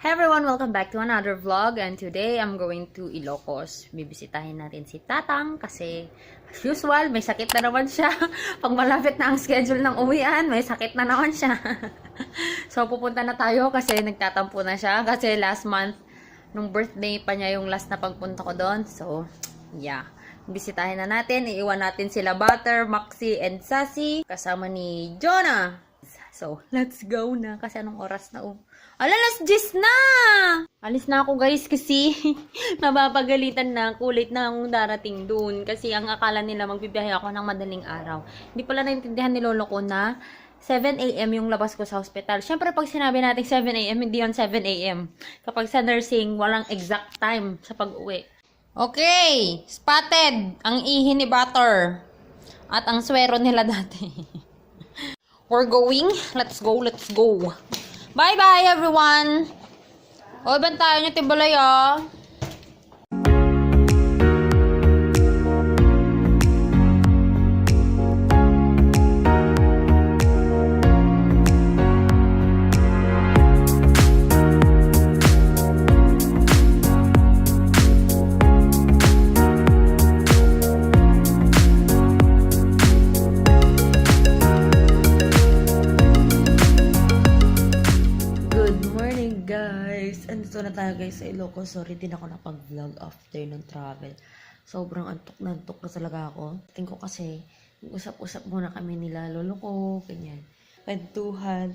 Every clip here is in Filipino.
Hey everyone! Welcome back to another vlog, and today I'm going to Ilocos. Bibisitahin natin si Tatang kasi as usual, may sakit na naman siya. Pag malapit na ang schedule ng uwian, may sakit na naman siya. So pupunta na tayo kasi nagtatampo na siya. Kasi last month, nung birthday pa niya yung last na pagpunta ko doon. So, yeah. Bisitahin na natin. Iiwan natin sila Butter, Maxi, and Sassy. Kasama ni Jonah. So, let's go na. Kasi anong oras na? Alas 10 na! Alis na ako guys kasi mapapagalitan na. Kulit na akong darating dun. Kasi ang akala nila magbibiyahe ako ng madaling araw. Hindi pala naintindihan ni lolo ko na 7 a.m. yung labas ko sa hospital. Siyempre pag sinabi natin 7 a.m. hindi yun 7 a.m. Kapag sa nursing, walang exact time sa pag-uwi. Okay! Spotted! Ang ihi ni Butter. At ang swero nila dati. We're going. Let's go, let's go. Bye-bye, everyone. O, bantayan nyo Timbalay, ah. Andito na tayo guys sa Ilocos. Sorry, din ako napag-vlog after ng travel. Sobrang antok na talaga ako. Tingin ko kasi, usap-usap muna kami nila lolo ko, ganyan. Kwentuhan.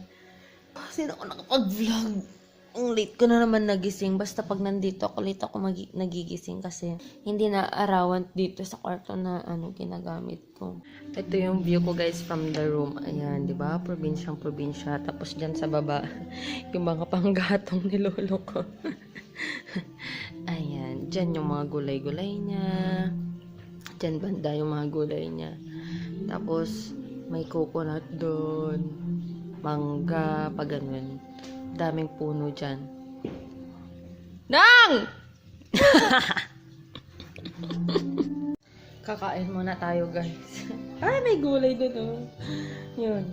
Kasi ako nakapag-vlog. Ang late ko na naman nagising. Basta pag nandito ako, late ako nagigising kasi hindi na arawan dito sa kwarto na ginagamit ko. Ito yung view ko guys from the room. Ayan, di ba? Probinsyang-probinsya. Tapos dyan sa baba, yung mga panggatong ni lolo ko. Ayan, dyan yung mga gulay-gulay niya. Dyan banda yung mga gulay niya. Tapos, may coconut doon. Mangga, pag ganun. Daming puno dyan. Nang! Kakain muna tayo guys. Ay, may gulay doon oh. Yun.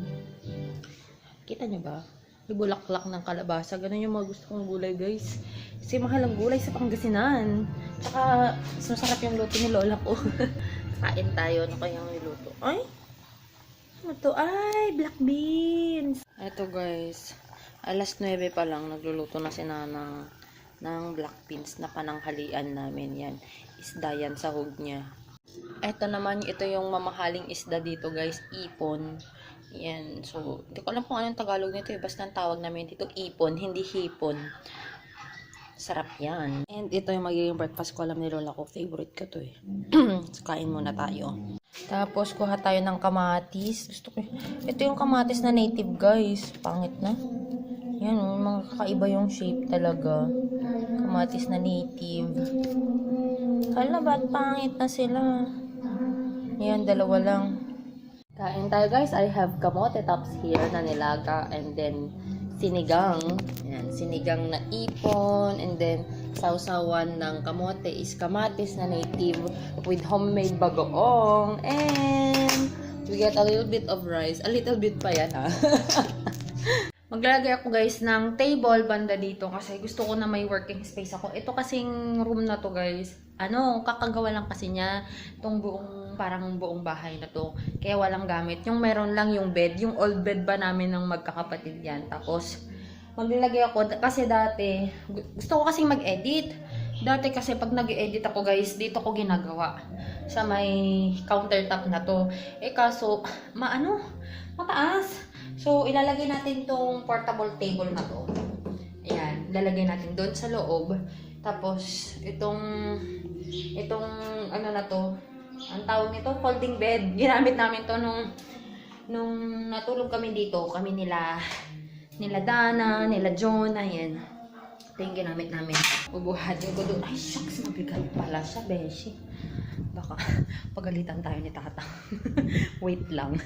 Kita nyo ba? May bulaklak ng kalabasa. Ganun yung mga gusto kong gulay guys. Kasi mahal ang gulay sa Pangasinan. Tsaka, masarap yung luto ni lola ko. Kain tayo. Ano kayang niluto? Ay! Ano to? Ay, black beans. Eto guys. Alas 9 pa lang, nagluluto na si Nanang ng black beans na pananghalian namin. Yan, isda yan sa hug niya. Ito naman, ito yung mamahaling isda dito guys, ipon. Yan, so, hindi ko alam kung anong Tagalog nito eh. Basta ang tawag namin dito, ipon, hindi hipon. Sarap yan. And ito yung magiging breakfast ko. Alam ni lola ko, favorite ko to eh. Kain muna tayo. Tapos, kuha tayo ng kamatis. Gusto ko. Ito yung kamatis na native guys. Pangit na. Yan, mga kakaiba yung shape talaga. Kamatis na native. Hala, ba't pangit na sila? Yan, dalawa lang. Kain tayo guys. I have kamote tops here na nilaga. And then, sinigang. Yan, sinigang na ipon. And then, sausawan ng kamote is kamatis na native with homemade bagoong. And, we get a little bit of rice. A little bit pa yan ha. Maglalagay ako guys ng table banda dito kasi gusto ko na may working space ako. Ito kasing room na to guys, kakagawa lang kasi niya itong parang buong bahay na to. Kaya walang gamit. Yung meron lang yung bed, yung old bed ba namin ng magkakapatid yan. Tapos, maglalagay ako kasi dati, gusto ko kasing mag-edit. Dati kasi pag nag-edit ako guys, dito ko ginagawa. Sa may countertop na to. Kaso, mataas. So, ilalagay natin tong portable table na to. Ayan, ilalagay natin doon sa loob. Tapos, itong na to, ang tawag nito, folding bed. Ginamit namin to nung natulog kami dito. Kami nila Dana, nila John, ayan. Ito yung ginamit namin. Bubuhatin ko doon. Ay, shucks, mabigat pala siya, beshi. Baka pagalitan tayo ni tata. Wait lang.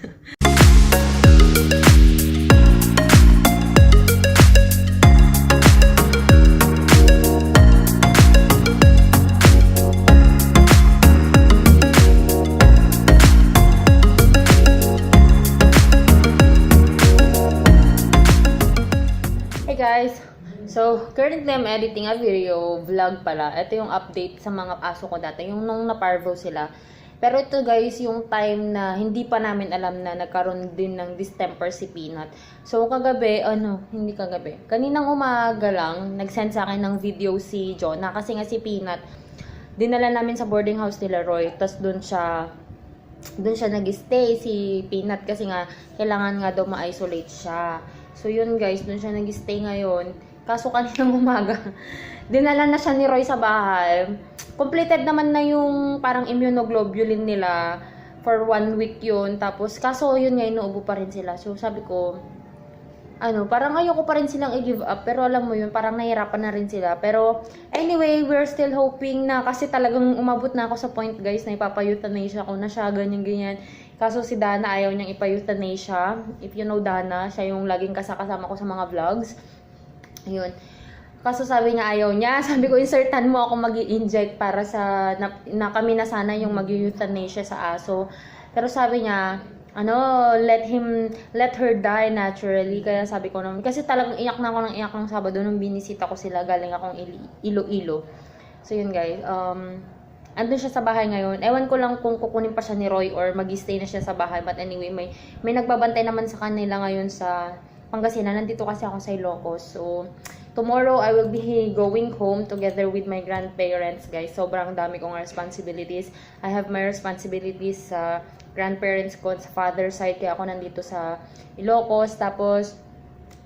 Hey guys, So, currently I'm editing a video, vlog pala. Ito yung update sa mga aso ko dati, yung nung na-parvo sila. Pero ito guys, yung time na hindi pa namin alam na nagkaroon din ng distemper si Peanut. So, kagabi, hindi kagabi. Kaninang umaga lang, nag-send sa akin ng video si Jonah. Kasi nga si Peanut, dinala namin sa boarding house nila Roy. Tapos doon siya nag-stay si Peanut kasi nga, kailangan nga daw ma-isolate siya. So, yun guys, doon siya nag-stay ngayon. Kaso kaninang umaga, dinala na siya ni Roy sa bahay. Completed naman na yung parang immunoglobulin nila for 1 week yun. Tapos, kaso yun nga, inuubo pa rin sila. So, sabi ko, parang ayoko pa rin silang i-give up. Pero alam mo yun, parang nahirapan na rin sila. Pero, anyway, we're still hoping na kasi talagang umabot na ako sa point, guys, na ipapa-euthanasia ko na siya, ganyan-ganyan. Kaso si Dana, ayaw niyang ipa-euthanasia. If you know Dana, siya yung laging kasama ko sa mga vlogs. Ayun. Kaso sabi niya ayaw niya. Sabi ko, insertan mo ako mag-i-inject para sa, na kami na sana yung mag-euthanasia sa aso. Pero sabi niya, let her die naturally. Kaya sabi ko naman, kasi talagang iyak na ako ng iyak ng Sabado nung binisita ko sila, galing akong Iloilo. So yun guys, andun siya sa bahay ngayon. Ewan ko lang kung kukunin pa siya ni Roy or mag-stay na siya sa bahay. But anyway, may nagbabantay naman sa kanila ngayon sa Pangasinan. Nandito kasi ako sa Ilocos. So, tomorrow I will be going home together with my grandparents, guys. Sobrang dami kong responsibilities. I have my responsibilities sa grandparents ko sa father side. Kaya ako nandito sa Ilocos. Tapos,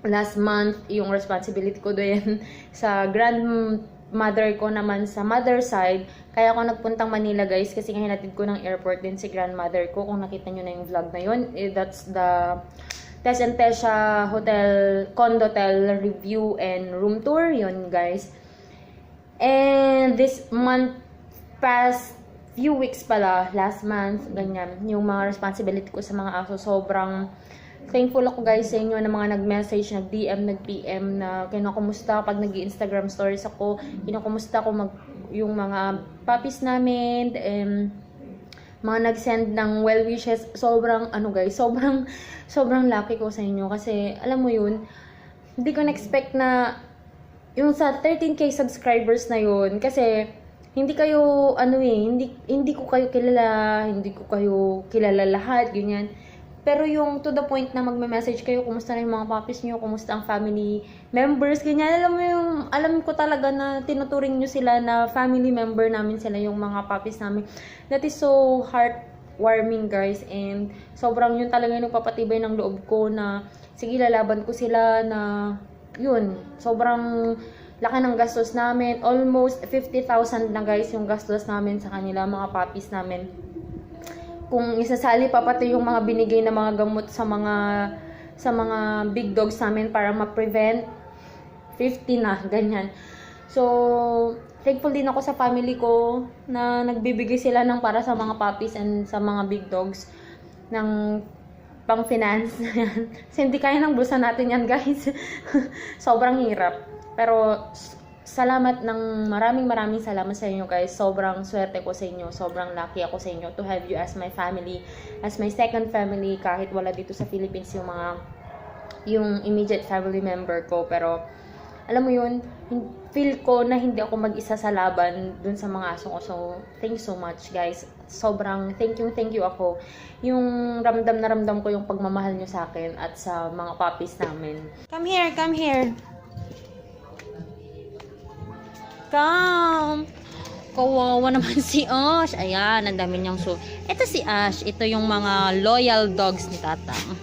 last month, yung responsibility ko doon sa grandmother ko naman sa mother side. Kaya ako nagpuntang Manila, guys. Kasi hinatid ko ng airport din si grandmother ko. Kung nakita nyo na yung vlog na yun, that's the Tess and Tesha Condotel review and room tour. Yun, guys. And this month, past few weeks pala, last month, ganyan, yung mga responsibility ko sa mga aso, sobrang thankful ako, guys, sa inyo na mga nag-message, nag-DM, nag-PM na kinakumusta pag nag-Instagram stories ako, kinakumusta ko yung mga puppies namin, mga nag-send ng well wishes. Sobrang guys, sobrang lucky ko sa inyo kasi alam mo yun, hindi ko na-expect na yung sa 13k subscribers na yun, kasi hindi kayo hindi ko kayo kilala lahat, ganyan. Pero yung to the point na magme-message kayo, kumusta na yung mga puppies nyo, kumusta ang family members, ganyan. Alam ko talaga na tinuturing nyo sila na family member namin sila, yung mga puppies namin. That is so heartwarming, guys. And sobrang yun talaga yung nagpapatibay ng loob ko na, sige, lalaban ko sila na, yun, sobrang laki ng gastos namin. Almost 50,000 na, guys, yung gastos namin sa kanila, mga puppies namin. Kung isasali pa pati yung mga binigay na mga gamot sa mga big dogs namin para ma-prevent, 50 na, ganyan. So, thankful din ako sa family ko na nagbibigay sila ng para sa mga puppies and sa mga big dogs ng pang-finance. Kasi hindi kaya ng bulsa natin yan, guys. Sobrang hirap. Pero, salamat ng maraming salamat sa inyo, guys. Sobrang swerte ko sa inyo. Sobrang lucky ako sa inyo to have you as my family, as my second family, kahit wala dito sa Philippines yung immediate family member ko. Pero alam mo yun, feel ko na hindi ako mag-isa sa laban dun sa mga aso ko. So, thank you so much, guys. Sobrang thank you ako. Yung ramdam na ramdam ko yung pagmamahal nyo sa akin at sa mga puppies namin. Come here. Come! Kawawa naman si Ash. Ayan, ang dami niyang Ito si Ash. Ito yung mga loyal dogs ni Tatang.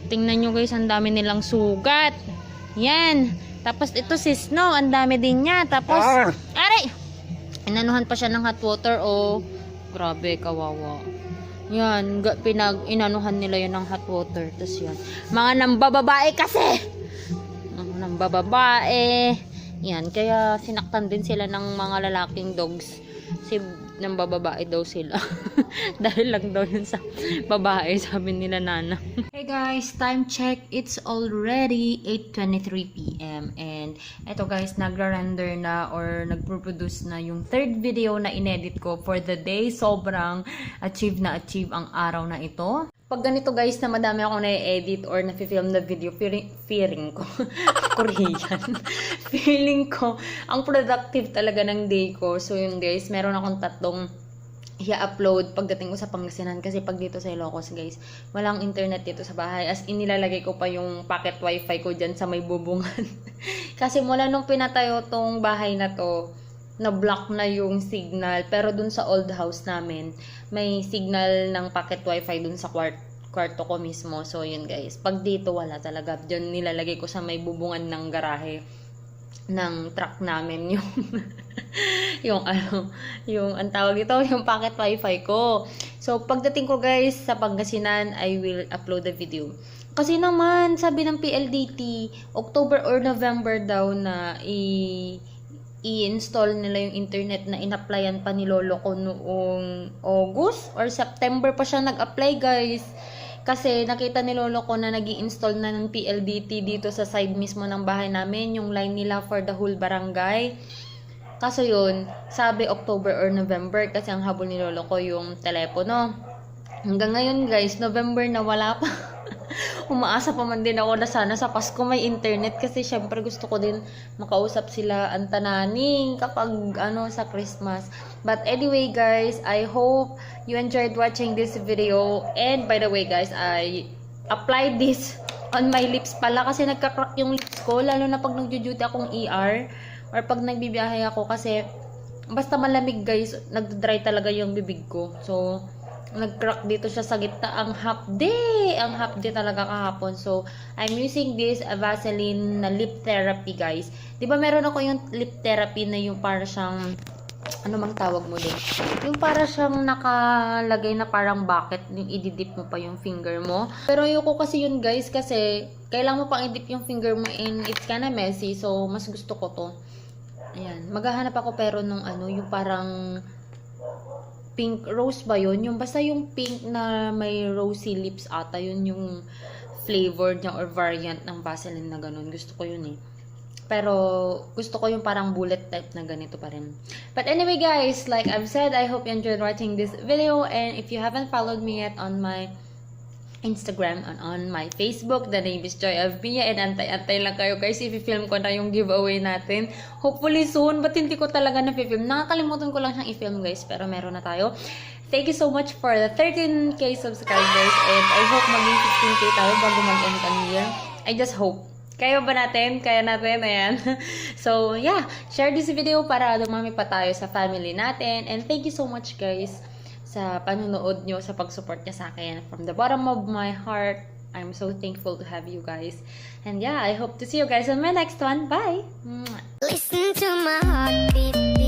Tingnan nyo, guys, ang dami nilang sugat. Yan. Tapos ito si Snow, ang dami din niya. Tapos, aray! Inanuhan pa siya ng hot water. Oh, grabe, kawawa. Yan, inanuhan nila yun ng hot water. Tapos yan. Mga nambababae kasi! Nambababae. Yan, kaya sinaktan din sila ng mga lalaking dogs. Kasi nang bababae daw sila. Dahil lang daw yun sa babae, sabi nila nana. Hey guys, time check. It's already 8:23 PM. And eto guys, nagra-render na or nagpo-produce na yung third video na inedit ko for the day. Sobrang achieve ang araw na ito. pag ganito guys na madami ako na-edit or na-film na video, feeling ko, Korean, feeling ko, ang productive talaga ng day ko. So yun guys, meron akong tatlong i-upload pagdating ko sa Pangasinan kasi pag dito sa Ilocos guys, walang internet dito sa bahay. As in, nilalagay ko pa yung pocket wifi ko dyan sa may bubungan. Kasi mula nung pinatayo tong bahay na to, na-block na yung signal. Pero dun sa old house namin, may signal ng pocket wifi dun sa kwarto ko mismo. So yun guys, pag dito wala talaga. Dyan nilalagay ko sa may bubungan ng garahe ng truck namin yung yung ang tawag ito, yung pocket wifi ko. So pagdating ko guys sa Pangasinan, I will upload the video. Kasi naman sabi ng PLDT, October or November daw na i-install nila yung internet na in-applyan pa ni lolo ko noong August or September pa siya nag-apply guys. Kasi nakita ni lolo ko na nag-i-install na ng PLDT dito sa side mismo ng bahay namin, yung line nila for the whole barangay. Kaso yun, sabi October or November kasi ang habol ni lolo ko yung telepono. Hanggang ngayon guys, November na wala pa. Umaasa pa man din ako na sana sa Pasko may internet kasi syempre gusto ko din makausap sila ang tananing kapag sa Christmas. But anyway guys, I hope you enjoyed watching this video. And by the way guys, I applied this on my lips pala kasi nagka-crack yung lips ko lalo na pag nagjo-duty akong ER or pag nagbibiyahe ako kasi basta malamig guys, nagdry talaga yung bibig ko. So nag-crack dito siya sa gitna ang half day talaga kahapon. So I'm using this Vaseline na lip therapy guys. 'Di ba meron ako yung lip therapy na yung para siyang ano mang tawag mo din, yung para siyang nakalagay na parang bucket, yung ididip mo pa yung finger mo. Pero ayoko kasi yun guys kasi kailangan mo pang idip yung finger mo and it's kinda messy. So mas gusto ko to. Ayan, maghahanap ako pero nung yung parang pink rose ba yun? Yung basta yung pink na may rosy lips ata, yun yung flavor niya or variant ng Vaseline na ganun. Gusto ko yun eh. Pero gusto ko yung parang bullet type na ganito pa rin. But anyway guys, like I've said, I hope you enjoyed watching this video. And if you haven't followed me yet on my Instagram and on my Facebook, the name is Joy Avia, and antay-antay lang kayo guys, i-film ko na yung giveaway natin. Hopefully soon, but hindi ko talaga na-film. Nakakalimutan ko lang siyang i-film guys, pero meron na tayo. Thank you so much for the 13k subscribers, and I hope maging 15k tayo bago mag-end ang year. I just hope. Kaya ba natin? Kaya natin, ayan. So yeah, share this video para dumami pa tayo sa family natin, and thank you so much guys sa panonood nyo, sa pag-support nyo sa akin. From the bottom of my heart, I'm so thankful to have you guys. And yeah, I hope to see you guys on my next one. Bye! Listen to my heartbeat.